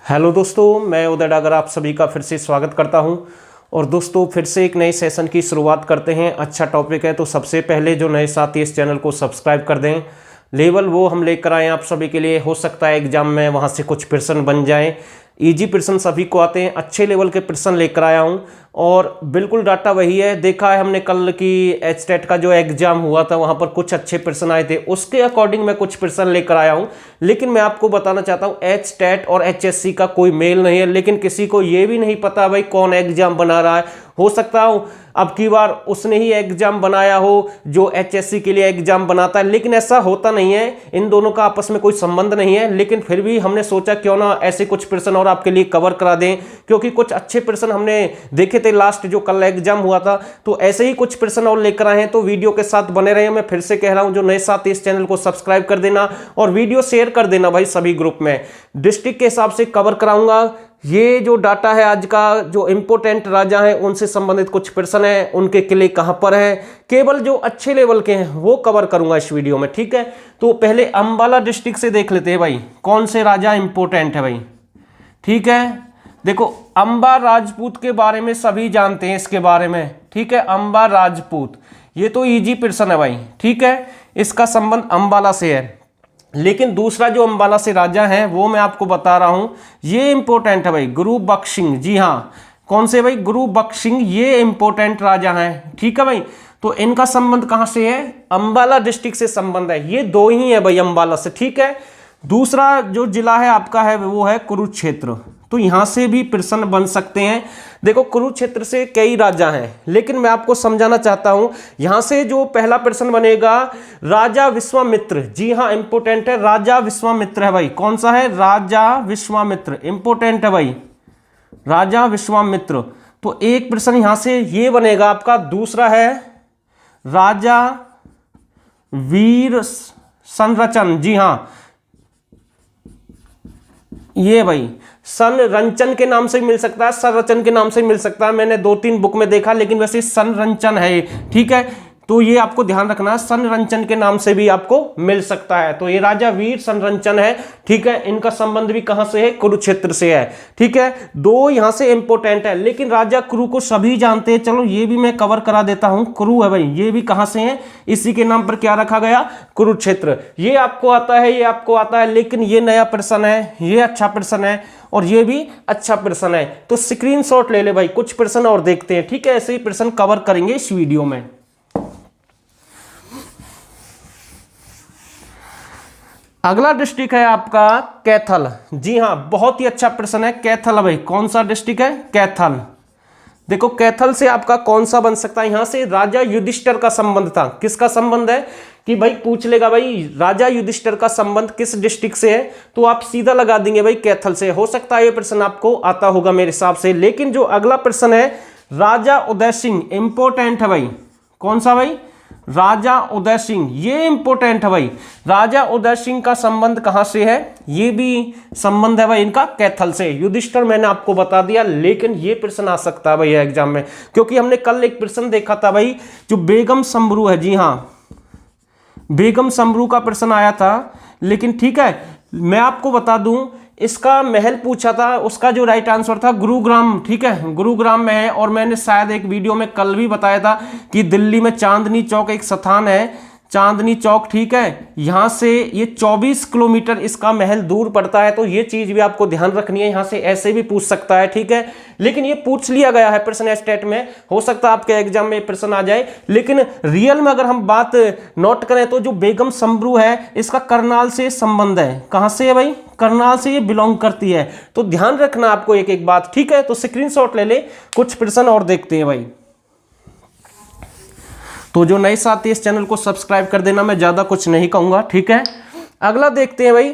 Hello दोस्तों, मैं उदय डागर आप सभी का फिर से स्वागत करता हूं। और दोस्तों फिर से एक नए सेशन की शुरुआत करते हैं। अच्छा टॉपिक है, तो सबसे पहले जो नए साथी इस चैनल को सब्सक्राइब कर दें। लेवल वो हम लेकर आए आप सभी के लिए, हो सकता है एग्जाम में वहां से कुछ प्रश्न बन जाएं। इजी प्रश्न सभी को आते हैं, अच्छे लेवल के प्रश्न लेकर आया हूं और बिल्कुल डाटा वही है। देखा है हमने कल की एचटेट का जो एग्जाम हुआ था, वहां पर कुछ अच्छे प्रश्न आए थे, उसके अकॉर्डिंग मैं कुछ प्रश्न लेकर आया हूं। लेकिन मैं आपको बताना चाहता हूं एचटेट और एचएससी का कोई मेल नहीं है। लेकिन किसी को यह भी नहीं पता भाई कौन एग्जाम बना रहा है। हो सकता हो अब की बार उसने ही एग्जाम बनाया हो जो एचएससी के लिए एग्जाम बनाता है, लेकिन ऐसा होता नहीं है। इन दोनों का आपस में कोई संबंध नहीं है। लेकिन फिर भी हमने सोचा क्यों ना ऐसे कुछ प्रश्न और आपके लिए कवर करा दें, क्योंकि कुछ अच्छे प्रश्न हमने देखे थे लास्ट जो कल एग्जाम हुआ था। तो ऐसे ही कुछ प्रश्न और लेकर आए हैं, तो वीडियो के साथ बने रहे। मैं फिर से कह रहा हूं, जो नए साथी इस चैनल को सब्सक्राइब कर देना और वीडियो शेयर कर देना भाई सभी ग्रुप में। डिस्ट्रिक्ट के हिसाब से कवर कराऊंगा। ये जो डाटा है आज का, जो इंपोर्टेंट राजा है उनसे संबंधित कुछ प्रश्न है, उनके किले कहां पर है, केवल जो अच्छे लेवल के हैं वो कवर करूंगा इस वीडियो में। ठीक है, तो पहले अंबाला डिस्ट्रिक्ट से देख लेते हैं भाई कौन से राजा इंपोर्टेंट है भाई। ठीक है, देखो अंबा राजपूत के बारे में सभी जानते हैं इसके बारे में। ठीक है, अंबा राजपूत ये तो इजी प्रश्न है भाई। ठीक है, इसका संबंध अंबाला से है। लेकिन दूसरा जो अंबाला से राजा है वो मैं आपको बता रहा हूं, ये इंपॉर्टेंट है भाई, गुरु बख्श सिंह। जी हाँ, कौन से भाई? गुरु बख्श सिंह, ये इंपॉर्टेंट राजा हैं। ठीक है भाई, तो इनका संबंध कहां से है? अंबाला डिस्ट्रिक्ट से संबंध है। ये दो ही है भाई अंबाला से। ठीक है, दूसरा जो जिला है आपका है वो है कुरुक्षेत्र। तो यहां से भी प्रश्न बन सकते हैं। देखो कुरुक्षेत्र से कई राजा हैं, लेकिन मैं आपको समझाना चाहता हूं। यहां से जो पहला प्रश्न बनेगा राजा विश्वामित्र। जी हां, इंपोर्टेंट है, राजा विश्वामित्र है भाई। कौन सा है? राजा विश्वामित्र, इंपोर्टेंट है भाई, राजा विश्वामित्र। तो एक प्रश्न यहां से ये बनेगा आपका। दूसरा है राजा वीर संरचन। जी हां, ये भाई संरचन के नाम से मिल सकता है, संरचन के नाम से मिल सकता है। मैंने 2-3 बुक में देखा, लेकिन वैसे संरचन है। ठीक है, तो ये आपको ध्यान रखना है, संरचन के नाम से भी आपको मिल सकता है। तो ये राजा वीर संरचन है। ठीक है, इनका संबंध भी कहां से है? कुरुक्षेत्र से है। ठीक है, दो यहां से इंपोर्टेंट है। लेकिन राजा कुरु को सभी जानते हैं, चलो ये भी मैं कवर करा देता हूं। कुरु है भाई, ये भी कहां से है? इसी के नाम पर क्या रखा गया? कुरुक्षेत्र। ये आपको आता है, ये आपको आता है, लेकिन ये नया प्रश्न है, ये अच्छा प्रश्न है और ये भी अच्छा प्रश्न है। तो स्क्रीनशॉट ले ले भाई, कुछ प्रश्न और देखते हैं। ठीक है, ऐसे ही प्रश्न कवर करेंगे इस वीडियो में। अगला डिस्ट्रिक्ट है आपका कैथल। जी हां, बहुत ही अच्छा प्रश्न है। कैथल भाई, कौन सा डिस्ट्रिक्ट है? कैथल। देखो कैथल से आपका कौन सा बन सकता है? यहां से राजा युधिष्ठिर का संबंध था। किसका संबंध है कि भाई पूछ लेगा भाई राजा युधिष्ठिर का संबंध किस डिस्ट्रिक्ट से है, तो आप सीधा लगा देंगे भाई कैथल से। हो सकता है ये प्रश्न आपको आता होगा मेरे हिसाब से। लेकिन जो अगला प्रश्न है राजा उदय सिंह, इंपोर्टेंट है भाई। कौन सा भाई? राजा उदय सिंह, ये इंपोर्टेंट है भाई। राजा उदय सिंह का संबंध कहां से है? ये भी संबंध है भाई इनका कैथल से। युधिष्ठिर मैंने आपको बता दिया, लेकिन ये प्रश्न आ सकता है भाई एग्जाम में, क्योंकि हमने कल एक प्रश्न देखा था भाई, जो बेगम समरू है। जी हां, बेगम समरू का प्रश्न आया था। लेकिन ठीक है, मैं आपको बता दूं, इसका महल पूछा था, उसका जो राइट आंसर था गुरुग्राम। ठीक है, गुरुग्राम में है। और मैंने शायद एक वीडियो में कल भी बताया था कि दिल्ली में चांदनी चौक एक स्थान है, चांदनी चौक। ठीक है, यहां से ये 24 किलोमीटर इसका महल दूर पड़ता है। तो ये चीज भी आपको ध्यान रखनी है, यहां से ऐसे भी पूछ सकता है। ठीक है, लेकिन ये पूछ लिया गया है प्रश्न स्टेट में, हो सकता है आपके एग्जाम में प्रश्न आ जाए। लेकिन रियल में अगर हम बात नोट करें तो जो बेगम समरू है इसका करनाल से संबंध है। कहां से है भाई? करनाल से ये बिलोंग करती है। तो ध्यान रखना आपको एक एक बात। ठीक है, तो स्क्रीनशॉट ले ले, कुछ प्रश्न और देखते हैं भाई। तो जो नए साथी इस चैनल को सब्सक्राइब कर देना, मैं ज्यादा कुछ नहीं कहूंगा। ठीक है, अगला देखते हैं भाई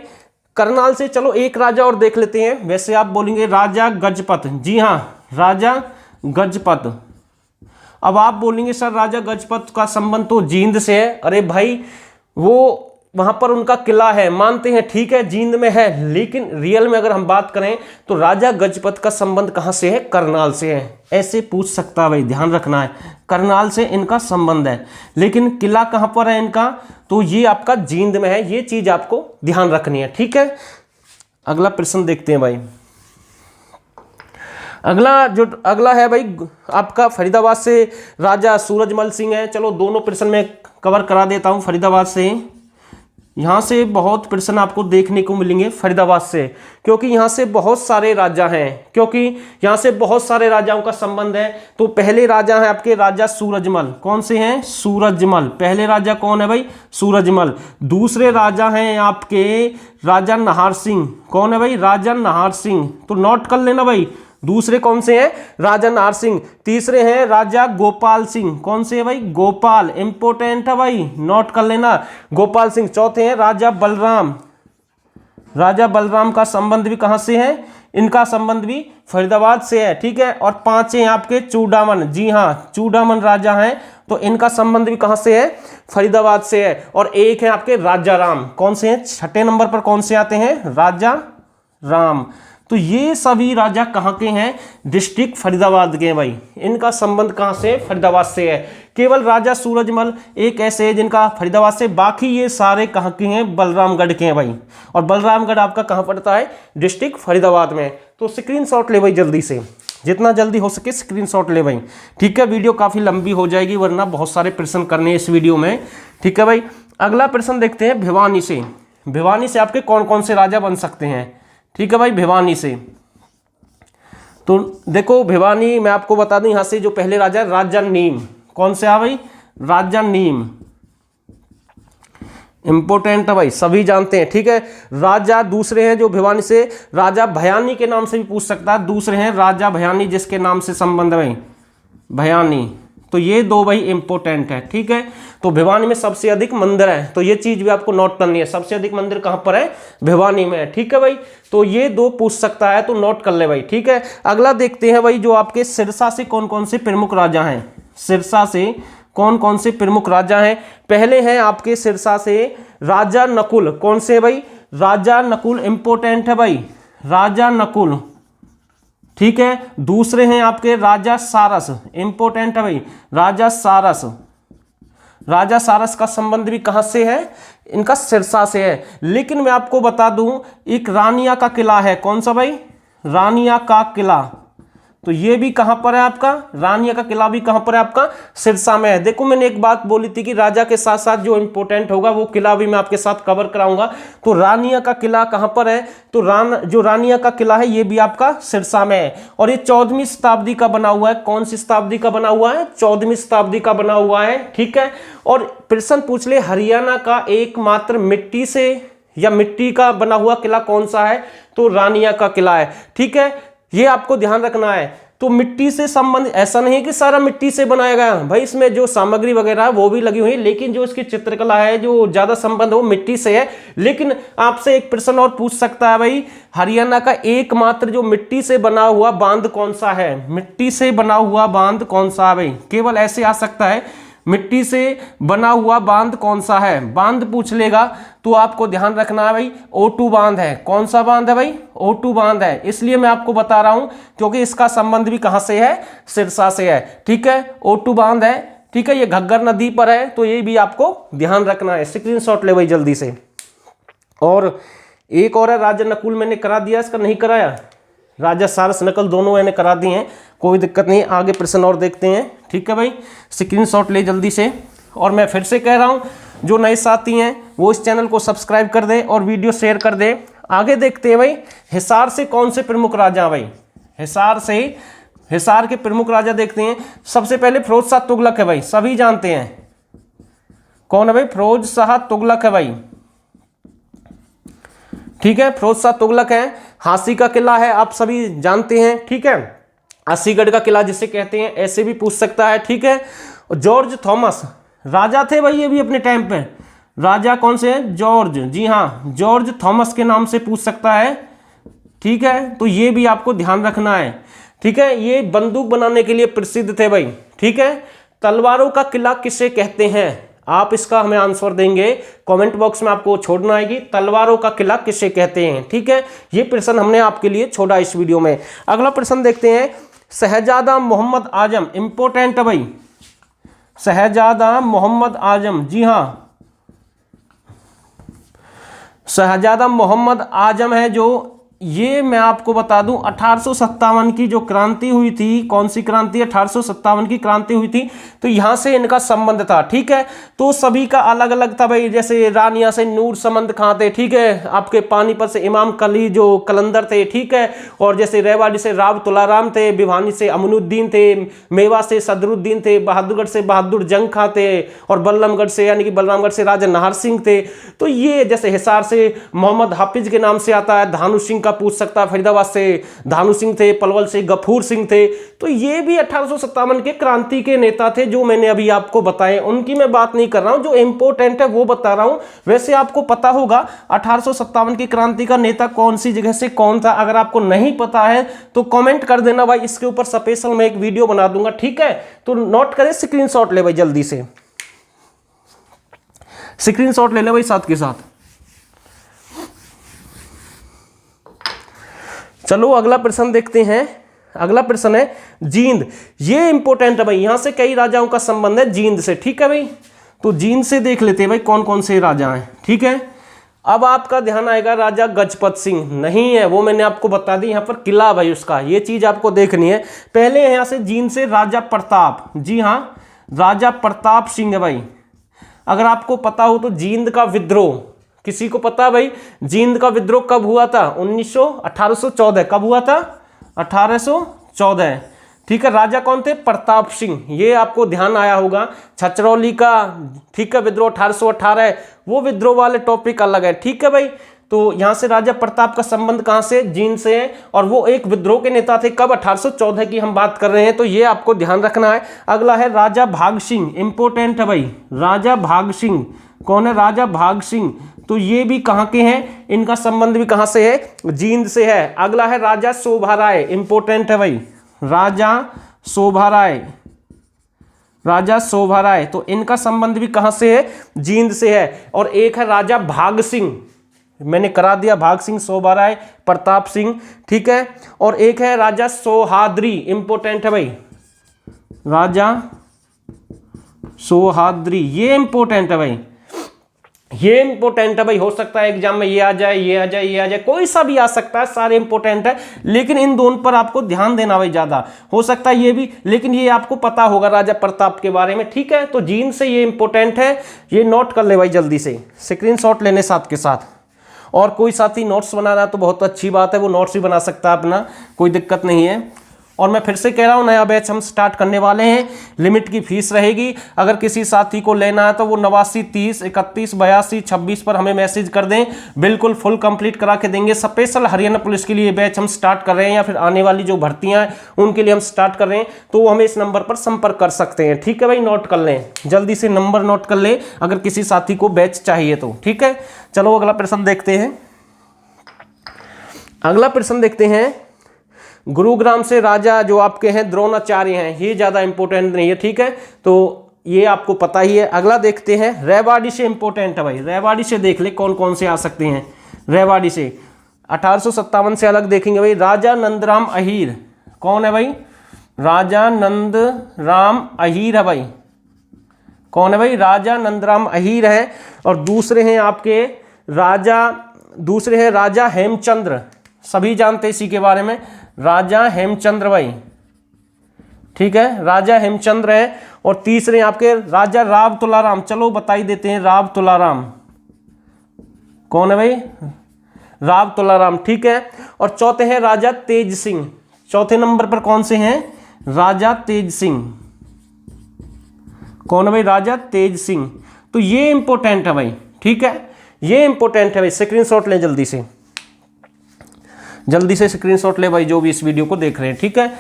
करनाल से। चलो एक राजा और देख लेते हैं। वैसे आप बोलेंगे राजा गजपत। जी हां, राजा गजपत। अब आप बोलेंगे सर राजा गजपत का संबंध तो जींद से है। अरे भाई, वो वहां पर उनका किला है, मानते हैं, ठीक है, जींद में है। लेकिन रियल में अगर हम बात करें तो राजा गजपत का संबंध कहां से है? करनाल से है। ऐसे पूछ सकता है भाई, ध्यान रखना है, करनाल से इनका संबंध है। लेकिन किला कहां पर है इनका? तो ये आपका जींद में है। ये चीज आपको ध्यान रखनी है। ठीक है, अगला प्रश्न देखते हैं भाई। अगला है भाई आपका फरीदाबाद से राजा सूरजमल सिंह है। चलो दोनों प्रश्न में कवर करा देता हूं फरीदाबाद से। यहाँ से बहुत प्रश्न आपको देखने को मिलेंगे फरीदाबाद से, क्योंकि यहाँ से बहुत सारे राजा हैं, क्योंकि यहाँ से बहुत सारे राजाओं का संबंध है। तो पहले राजा हैं आपके राजा सूरजमल। कौन से हैं? सूरजमल। पहले राजा कौन है भाई? सूरजमल। दूसरे राजा हैं आपके राजा नाहर सिंह। कौन है भाई? राजा नाहर सिंह। तो नोट कर लेना भाई, दूसरे कौन से हैं? राजा नाहर सिंह। तीसरे हैं राजा गोपाल सिंह। कौन से है भाई? गोपाल। इंपोर्टेंट है भाई, नोट कर लेना, गोपाल सिंह। चौथे हैं राजा बलराम। राजा बलराम का संबंध भी कहां से है? इनका संबंध भी फरीदाबाद से है, ठीक है। और पांच हैं आपके चूड़ामन। जी हाँ, चूड़ामन राजा हैं, तो इनका संबंध भी कहां से है? फरीदाबाद से है। और एक है आपके राजा राम। कौन से हैं? छठे नंबर पर कौन से आते हैं? राजा राम। तो ये सभी राजा कहाँ के हैं? डिस्ट्रिक्ट फरीदाबाद के हैं भाई। इनका संबंध कहाँ से? फरीदाबाद से है। केवल राजा सूरजमल एक ऐसे है जिनका फरीदाबाद से, बाकी ये सारे कहाँ के हैं? बलरामगढ़ के हैं भाई। और बलरामगढ़ आपका कहाँ पड़ता है? डिस्ट्रिक्ट फरीदाबाद में। तो स्क्रीनशॉट ले भाई जल्दी से, जितना जल्दी हो सके स्क्रीनशॉट ले भाई, ठीक है। वीडियो काफ़ी लंबी हो जाएगी वरना बहुत सारे प्रश्न करने हैं इस वीडियो में, ठीक है भाई। अगला प्रश्न देखते हैं भिवानी से। भिवानी से आपके कौन कौन से राजा बन सकते हैं? ठीक है भाई, भिवानी से तो देखो, भिवानी मैं आपको बता दूं, यहां से जो पहले राजा राजा नीम। कौन से आ भाई? राजा नीम। इंपोर्टेंट है भाई, सभी जानते हैं, ठीक है। राजा दूसरे हैं जो भिवानी से, राजा भयानी के नाम से भी पूछ सकता है। दूसरे हैं राजा भयानी जिसके नाम से संबंध है भाई, भयानी। तो ये दो भाई इंपोर्टेंट है, ठीक है। तो भिवानी में सबसे अधिक मंदिर है, तो ये चीज भी आपको नोट करनी है। सबसे अधिक मंदिर कहां पर है? भिवानी में है, ठीक है भाई। तो ये दो पूछ सकता है, तो नोट कर ले भाई, ठीक है। अगला देखते हैं भाई, जो आपके सिरसा से कौन कौन से प्रमुख राजा हैं। सिरसा से कौन कौन से प्रमुख राजा हैं? पहले हैं आपके सिरसा से राजा नकुल। कौन से भाई? राजा नकुल। इंपोर्टेंट है भाई, राजा नकुल, ठीक है। दूसरे हैं आपके राजा सारस। इंपोर्टेंट है भाई, राजा सारस। राजा सारस का संबंध भी कहां से है? इनका सिरसा से है। लेकिन मैं आपको बता दूं, एक रानिया का किला है। कौन सा भाई? रानिया का किला। तो ये भी कहां पर है आपका? रानिया का किला भी कहां पर है आपका? सिरसा में है। देखो मैंने एक बात बोली थी कि राजा के साथ साथ जो इंपोर्टेंट होगा वो किला भी मैं आपके साथ कवर कराऊंगा। तो रानिया का किला कहां पर है? तो जो रानिया का किला है ये भी आपका सिरसा में है। और ये 14वीं शताब्दी का बना हुआ है। कौन सी शताब्दी का बना हुआ है? 14वीं शताब्दी का बना हुआ है, ठीक है। और प्रश्न पूछ ले, हरियाणा का एकमात्र मिट्टी से या मिट्टी का बना हुआ किला कौन सा है? तो रानिया का किला है, ठीक है। ये आपको ध्यान रखना है। तो मिट्टी से संबंध, ऐसा नहीं है कि सारा मिट्टी से बनाया गया भाई, इसमें जो सामग्री वगैरह है वो भी लगी हुई है, लेकिन जो इसकी चित्रकला है, जो ज्यादा संबंध है वो मिट्टी से है। लेकिन आपसे एक प्रश्न और पूछ सकता है भाई, हरियाणा का एकमात्र जो मिट्टी से बना हुआ बांध कौन सा है? मिट्टी से बना हुआ बांध कौन सा है भाई? केवल ऐसे आ सकता है, मिट्टी से बना हुआ बांध कौन सा है? बांध पूछ लेगा तो आपको ध्यान रखना है भाई, O2 बांध है। कौन सा बांध है भाई? O2 बांध है। इसलिए मैं आपको बता रहा हूं क्योंकि इसका संबंध भी कहां से है? सिरसा से है, ठीक है। O2 बांध है, ठीक है। ये घग्गर नदी पर है, तो ये भी आपको ध्यान रखना है। स्क्रीनशॉट ले भाई जल्दी से। और एक और है राजा नकुल, मैंने करा दिया, इसका नहीं कराया? राजा सारस नकल दोनों मैंने करा दिए हैं, कोई दिक्कत नहीं। आगे प्रश्न और देखते हैं, ठीक है भाई। स्क्रीनशॉट ले जल्दी से। और मैं फिर से कह रहा हूं, जो नए साथी हैं वो इस चैनल को सब्सक्राइब कर दें और वीडियो शेयर कर दें। आगे देखते हैं भाई, हिसार से कौन से प्रमुख राजा भाई? हिसार के प्रमुख राजा देखते हैं। सबसे पहले फिरोज शाह तुगलक है भाई, सभी जानते हैं। कौन है भाई? फिरोज शाह तुगलक है भाई, ठीक है। फिरोज शाह तुगलक है। हांसी का किला है, आप सभी जानते हैं, ठीक है। अस्सीगढ़ का किला जिसे कहते हैं, ऐसे भी पूछ सकता है, ठीक है। जॉर्ज थॉमस राजा थे भाई, ये भी अपने टाइम पे राजा कौन से हैं? जॉर्ज, जी हाँ, जॉर्ज थॉमस के नाम से पूछ सकता है, ठीक है। तो ये भी आपको ध्यान रखना है, ठीक है। ये बंदूक बनाने के लिए प्रसिद्ध थे भाई, ठीक है। तलवारों का किला किसे कहते हैं? आप इसका हमें आंसर देंगे, कमेंट बॉक्स में आपको छोड़ना आएगी। तलवारों का किला किसे कहते हैं, ठीक है। ये प्रश्न हमने आपके लिए छोड़ा इस वीडियो में। अगला प्रश्न देखते हैं, शहजादा मोहम्मद आजम। इंपोर्टेंट है भाई, शहजादा मोहम्मद आजम, जी हाँ, शहजादा मोहम्मद आजम है जो ये मैं आपको बता दूं 1857 की जो क्रांति हुई थी, कौन सी क्रांति, 1857 की क्रांति हुई थी, तो यहां से इनका संबंध था। ठीक है, तो सभी का अलग अलग था भाई। जैसे रानिया से नूर समंद खां थे, ठीक है, आपके पानीपत से इमाम कली जो कलंदर थे, ठीक है, और जैसे रेवाड़ी से राव तुलाराम थे, भिवानी से अमनुद्दीन थे, मेवा से सदरुद्दीन थे, बहादुरगढ़ से बहादुर जंग खां थे, और बल्लमगढ़ से यानी कि बलरामगढ़ से राजा नाहर सिंह थे। तो ये जैसे हिसार से मोहम्मद हाफिज के नाम से आता है, धानु सिंह पूछ सकता है, फरीदाबाद से धानु सिंह थे, पलवल से गफूर सिंह थे। तो ये भी 1857 के क्रांति के नेता थे जो मैंने अभी आपको बताए। उनकी मैं बात नहीं कर रहा हूं, जो इंपॉर्टेंट है वो बता रहा हूं। वैसे आपको पता होगा 1857 की क्रांति का नेता कौन सी जगह से कौन था। अगर आपको नहीं पता है तो कमेंट कर देना भाई, इसके ऊपर स्पेशल मैं एक वीडियो बना दूंगा। ठीक है, तो नोट करें, स्क्रीनशॉट ले भाई, जल्दी से स्क्रीनशॉट ले ले भाई साथ के साथ। चलो अगला प्रश्न देखते हैं। अगला प्रश्न है जींद। ये इंपॉर्टेंट है भाई, यहां से कई राजाओं का संबंध है जींद से। ठीक है भाई, तो जींद से देख लेते हैं भाई कौन कौन से राजा हैं। ठीक है, अब आपका ध्यान आएगा राजा गजपत सिंह, नहीं है वो मैंने आपको बता दी, यहां पर किला भाई उसका, ये चीज आपको देखनी है। पहले यहां से जींद से राजा प्रताप, जी हाँ राजा प्रताप सिंह है भाई। अगर आपको पता हो तो जींद का विद्रोह, किसी को पता भाई जींद का विद्रोह कब हुआ था? 1814। कब हुआ था? 1814। ठीक है, राजा कौन थे? प्रताप सिंह, ये आपको ध्यान आया होगा। छछरौली का, ठीक है, विद्रोह 1818, वो विद्रोह वाले टॉपिक अलग है। ठीक है भाई, तो यहां से राजा प्रताप का संबंध कहां से? जींद से है, और वो एक विद्रोह के नेता थे। कब? 1814 की हम बात कर रहे हैं, तो ये आपको ध्यान रखना है। अगला है राजा भाग सिंह, इंपोर्टेंट है भाई, राजा भाग सिंह। कौन है? राजा भाग सिंह। तो ये भी कहां के हैं? इनका संबंध भी कहां से है? जींद से है। अगला है राजा शोभा राय, इंपोर्टेंट है भाई, राजा शोभा राय, राजा शोभा राय। तो इनका संबंध भी कहां से है? जींद से है। और एक है राजा भाग सिंह, मैंने करा दिया, भाग सिंह, शोभा राय, प्रताप सिंह। ठीक है, और एक है राजा सोहाद्री, इंपोर्टेंट है भाई, राजा सोहाद्री, ये इंपोर्टेंट है भाई, ये इंपोर्टेंट है भाई। हो सकता है एग्जाम में ये आ जाए, ये आ जाए, ये आ जाए, कोई सा भी आ सकता है, सारे इंपोर्टेंट है, लेकिन इन दोनों पर आपको ध्यान देना भाई ज्यादा। हो सकता है ये भी, लेकिन ये आपको पता होगा राजा प्रताप के बारे में। ठीक है, तो जींद से ये इंपोर्टेंट है, ये नोट कर ले भाई जल्दी से, स्क्रीनशॉट लेने साथ के साथ। और कोई साथी नोट्स बना रहा है तो बहुत अच्छी बात है, वो नोट्स भी बना सकता है अपना, कोई दिक्कत नहीं है। और मैं फिर से कह रहा हूं, नया बैच हम स्टार्ट करने वाले हैं, लिमिट की फीस रहेगी। अगर किसी साथी को लेना है तो वो 89 30 31 82 26 पर हमें मैसेज कर दें, बिल्कुल फुल कंप्लीट करा के देंगे। स्पेशल हरियाणा पुलिस के लिए बैच हम स्टार्ट कर रहे हैं, या फिर आने वाली जो भर्तियां हैं उनके लिए हम स्टार्ट कर रहे हैं, तो वो हमें इस नंबर पर संपर्क कर सकते हैं। ठीक है भाई, नोट कर लें, जल्दी से नंबर नोट कर लें अगर किसी साथी को बैच चाहिए तो। ठीक है, चलो अगला प्रश्न देखते हैं। अगला प्रश्न देखते हैं, गुरुग्राम से राजा जो आपके हैं द्रोणाचार्य हैं, ये ज़्यादा इंपॉर्टेंट नहीं है। ठीक है, तो ये आपको पता ही है। अगला देखते हैं, रेवाड़ी से इंपॉर्टेंट है भाई, रेवाड़ी से देख ले कौन कौन से आ सकते हैं। रेवाड़ी से 1857 से अलग देखेंगे भाई, राजा नंदराम अहीर। कौन है भाई? राजा नंदराम अहीर है भाई। कौन है भाई? राजा नंदराम अहीर है। और दूसरे हैं आपके राजा, दूसरे हैं राजा हेमचंद्र, सभी जानते हैं इसी के बारे में, राजा हेमचंद्र भाई। ठीक है, राजा हेमचंद्र है। और तीसरे आपके राजा राव तुलाराम, चलो बता ही देते हैं, राव तुलाराम। कौन है भाई? राव तुलाराम। ठीक है, और चौथे हैं राजा तेज सिंह। चौथे नंबर पर कौन से हैं? राजा तेज सिंह। कौन है भाई? राजा तेज सिंह। तो ये इंपॉर्टेंट है भाई। ठीक है, ये इंपॉर्टेंट है भाई, स्क्रीनशॉट ले जल्दी से, जल्दी से स्क्रीनशॉट ले भाई जो भी इस वीडियो को देख रहे हैं। ठीक है,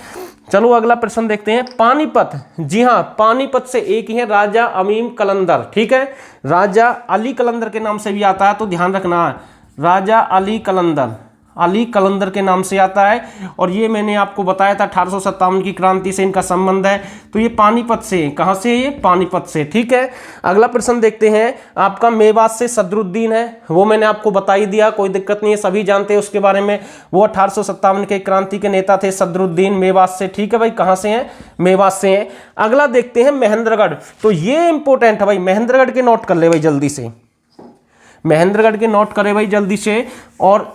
चलो अगला प्रश्न देखते हैं। पानीपत, जी हाँ पानीपत से एक ही है राजा अमीम कलंदर। ठीक है, राजा अली कलंदर के नाम से भी आता है, तो ध्यान रखना है, राजा अली कलंदर, अली कलंदर के नाम से आता है। और ये मैंने आपको बताया था 1857 की क्रांति से इनका संबंध है। तो ये पानीपत से, कहाँ से? ये पानीपत से। ठीक है, अगला प्रश्न देखते हैं, आपका मेवात से सदरुद्दीन है, वो मैंने आपको बता ही दिया, कोई दिक्कत नहीं है, सभी जानते हैं उसके बारे में। वो 1857 के क्रांति के नेता थे सदरुद्दीन, मेवात से। ठीक है भाई, कहाँ से हैं? मेवात से हैं। अगला देखते हैं महेंद्रगढ़, तो ये इंपॉर्टेंट है भाई, महेंद्रगढ़ के नोट कर ले भाई जल्दी से, महेंद्रगढ़ के नोट करे भाई जल्दी से। और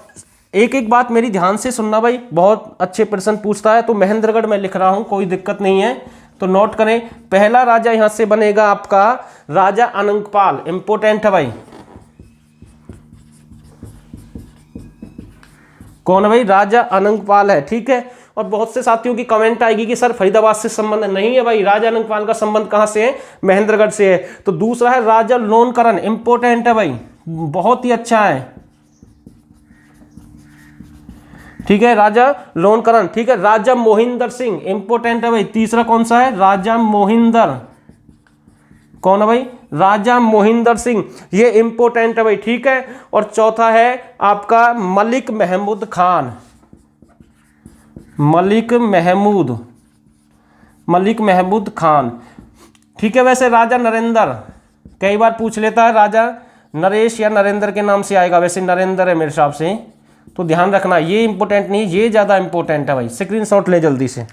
एक एक बात मेरी ध्यान से सुनना भाई, बहुत अच्छे प्रश्न पूछता है। तो महेंद्रगढ़ में लिख रहा हूं, कोई दिक्कत नहीं है, तो नोट करें। पहला राजा यहां से बनेगा आपका राजा अनंगपाल, इंपोर्टेंट है भाई। कौन है भाई? राजा अनंगपाल है, ठीक है। और बहुत से साथियों की कमेंट आएगी कि सर फरीदाबाद से संबंध नहीं है भाई, राजा अनंगपाल का संबंध कहां से है? महेंद्रगढ़ से है। तो दूसरा है राजा लोनकरण, इंपोर्टेंट है भाई, बहुत ही अच्छा है, ठीक है, राजा लोनकरण, ठीक है। राजा मोहिंदर सिंह, इंपोर्टेंट है भाई। तीसरा कौन सा है? राजा मोहिंदर, कौन है भाई? राजा मोहिंदर सिंह, ये इंपोर्टेंट है भाई, ठीक है। और चौथा है आपका मलिक महमूद खान, मलिक महमूद खान, ठीक है। वैसे राजा नरेंद्र कई बार पूछ लेता है, राजा नरेश या नरेंद्र के नाम से आएगा, वैसे नरेंद्र है मेरे हिसाब से, तो ध्यान रखना, ये इंपॉर्टेंट नहीं, ये ज़्यादा इंपॉर्टेंट है भाई, स्क्रीनशॉट ले जल्दी से।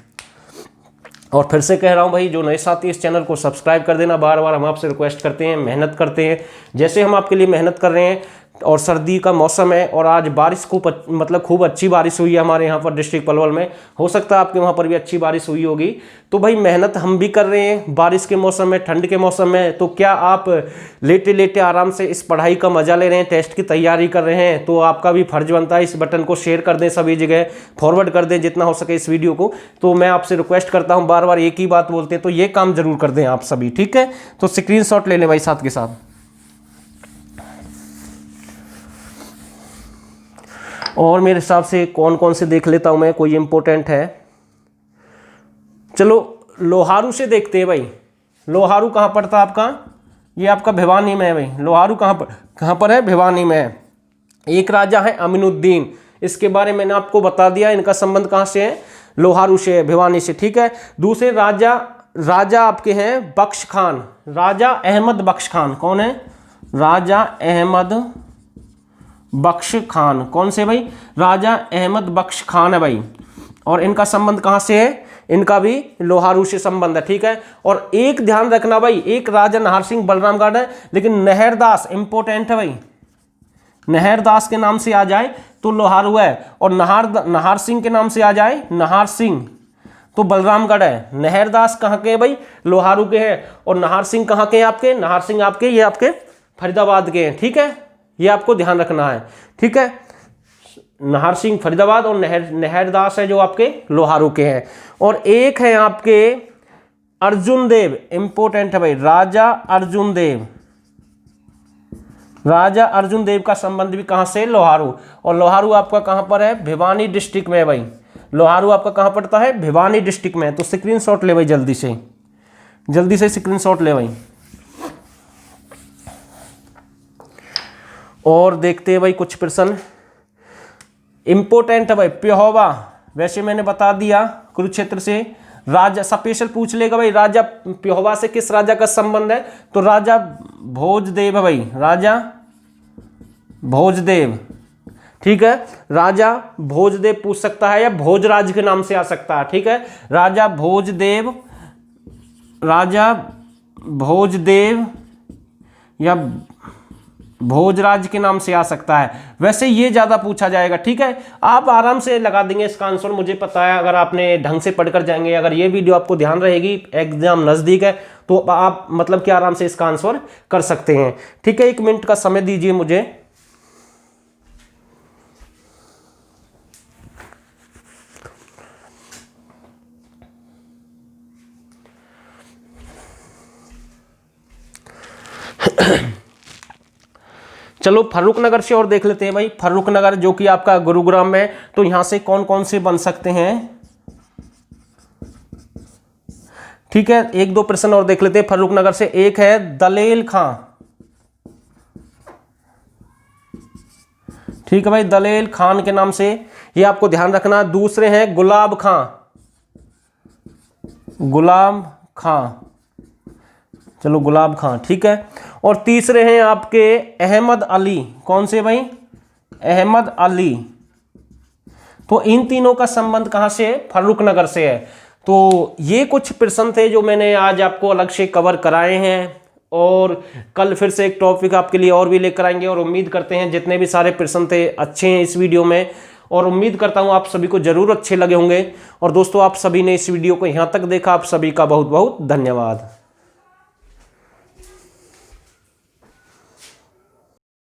और फिर से कह रहा हूँ भाई, जो नए साथी इस चैनल को सब्सक्राइब कर देना, बार बार हम आपसे रिक्वेस्ट करते हैं, मेहनत करते हैं, जैसे हम आपके लिए मेहनत कर रहे हैं। और सर्दी का मौसम है और आज बारिश खूब अच्छी बारिश हुई है हमारे यहाँ पर डिस्ट्रिक्ट पलवल में, हो सकता है आपके वहाँ पर भी अच्छी बारिश हुई होगी। तो भाई मेहनत हम भी कर रहे हैं बारिश के मौसम में, ठंड के मौसम में। तो क्या आप लेटे लेटे आराम से इस पढ़ाई का मजा ले रहे हैं, टेस्ट की तैयारी कर रहे हैं, तो आपका भी फर्ज बनता है इस बटन को शेयर कर दें, सभी जगह फॉरवर्ड कर दें जितना हो सके इस वीडियो को। तो मैं आपसे रिक्वेस्ट करता हूँ, बार बार एक ही बात बोलते हैं, तो ये काम जरूर कर दें आप सभी, ठीक है। तो स्क्रीनशॉट ले लें भाई साथ के साथ। और मेरे हिसाब से कौन कौन से देख लेता हूं मैं, कोई इंपॉर्टेंट है। चलो लोहारू से देखते हैं भाई। लोहारू कहाँ पड़ता है आपका? ये आपका भिवानी में है भाई। लोहारू कहाँ पर है? भिवानी में है। एक राजा है अमीनुद्दीन, इसके बारे में मैंने आपको बता दिया, इनका संबंध कहाँ से है? लोहारू से, भिवानी से, ठीक है। दूसरे राजा आपके हैं बख्श खान, राजा अहमद बख्श खान। कौन है? राजा अहमद बख्श खान। कौन से भाई? राजा अहमद बख्श खान है भाई। और इनका संबंध कहां से है? इनका भी लोहारू से संबंध है, ठीक है। और एक ध्यान रखना भाई, एक राजा नाहर सिंह बलरामगढ़ है, लेकिन नहरदास इंपोर्टेंट है भाई, नहरदास के नाम से आ जाए तो लोहारू है, और नाहर सिंह के नाम से आ जाए नाहर सिंह तो बलरामगढ़ है। नहरदास कहाँ के हैं भाई? लोहारू के हैं। और नाहर सिंह कहाँ के हैं आपके? नाहर सिंह आपके ये आपके फरीदाबाद के हैं, ठीक है, ये आपको ध्यान रखना है, ठीक है। नाहर सिंह फरीदाबाद और नहरदास है जो आपके लोहारू के हैं। और एक है आपके अर्जुन देव, इंपोर्टेंट है भाई, राजा अर्जुन देव। राजा अर्जुन देव का संबंध भी कहां से? लोहारू। और लोहारू आपका कहां पर है? भिवानी डिस्ट्रिक्ट में है भाई। लोहारू आपका कहां पड़ता है? भिवानी डिस्ट्रिक्ट में। तो स्क्रीनशॉट ले भाई, जल्दी से स्क्रीनशॉट ले भाई। और देखते हैं भाई कुछ प्रश्न इंपोर्टेंट है भाई। प्यहोवा, वैसे मैंने बता दिया कुरुक्षेत्र से। राजा स्पेशल पूछ लेगा भाई, राजा प्यहोवा से किस राजा का संबंध है? तो राजा भोजदेव है भाई, राजा भोजदेव, ठीक है। राजा भोजदेव पूछ सकता है, या भोजराज के नाम से आ सकता है, ठीक है। राजा भोजदेव या भोजराज के नाम से आ सकता है। वैसे ये ज्यादा पूछा जाएगा, ठीक है। आप आराम से लगा देंगे इसका आंसर, मुझे पता है, अगर आपने ढंग से पढ़कर जाएंगे, अगर ये वीडियो आपको ध्यान रहेगी, एग्जाम नजदीक है, तो आप मतलब कि आराम से इसका आंसर कर सकते हैं, ठीक है। 1 मिनट का समय दीजिए मुझे। चलो फर्रुखनगर से और देख लेते हैं भाई। फर्रुखनगर जो कि आपका गुरुग्राम में, तो यहां से कौन कौन से बन सकते हैं, ठीक है। 1-2 प्रश्न और देख लेते हैं फर्रुखनगर से। एक है दलेल खां, ठीक है भाई, दलेल खान के नाम से, ये आपको ध्यान रखना। दूसरे हैं गुलाब खां, चलो गुलाब खां, ठीक है। और तीसरे हैं आपके अहमद अली। कौन से भाई? अहमद अली। तो इन तीनों का संबंध कहां से है? फर्रुखनगर से है। तो ये कुछ प्रश्न थे जो मैंने आज आपको अलग से कवर कराए हैं, और कल फिर से एक टॉपिक आपके लिए और भी लेकर आएंगे। और उम्मीद करते हैं जितने भी सारे प्रश्न थे अच्छे हैं इस वीडियो में, और उम्मीद करता हूं आप सभी को जरूर अच्छे लगे होंगे। और दोस्तों आप सभी ने इस वीडियो को यहां तक देखा, आप सभी का बहुत बहुत धन्यवाद।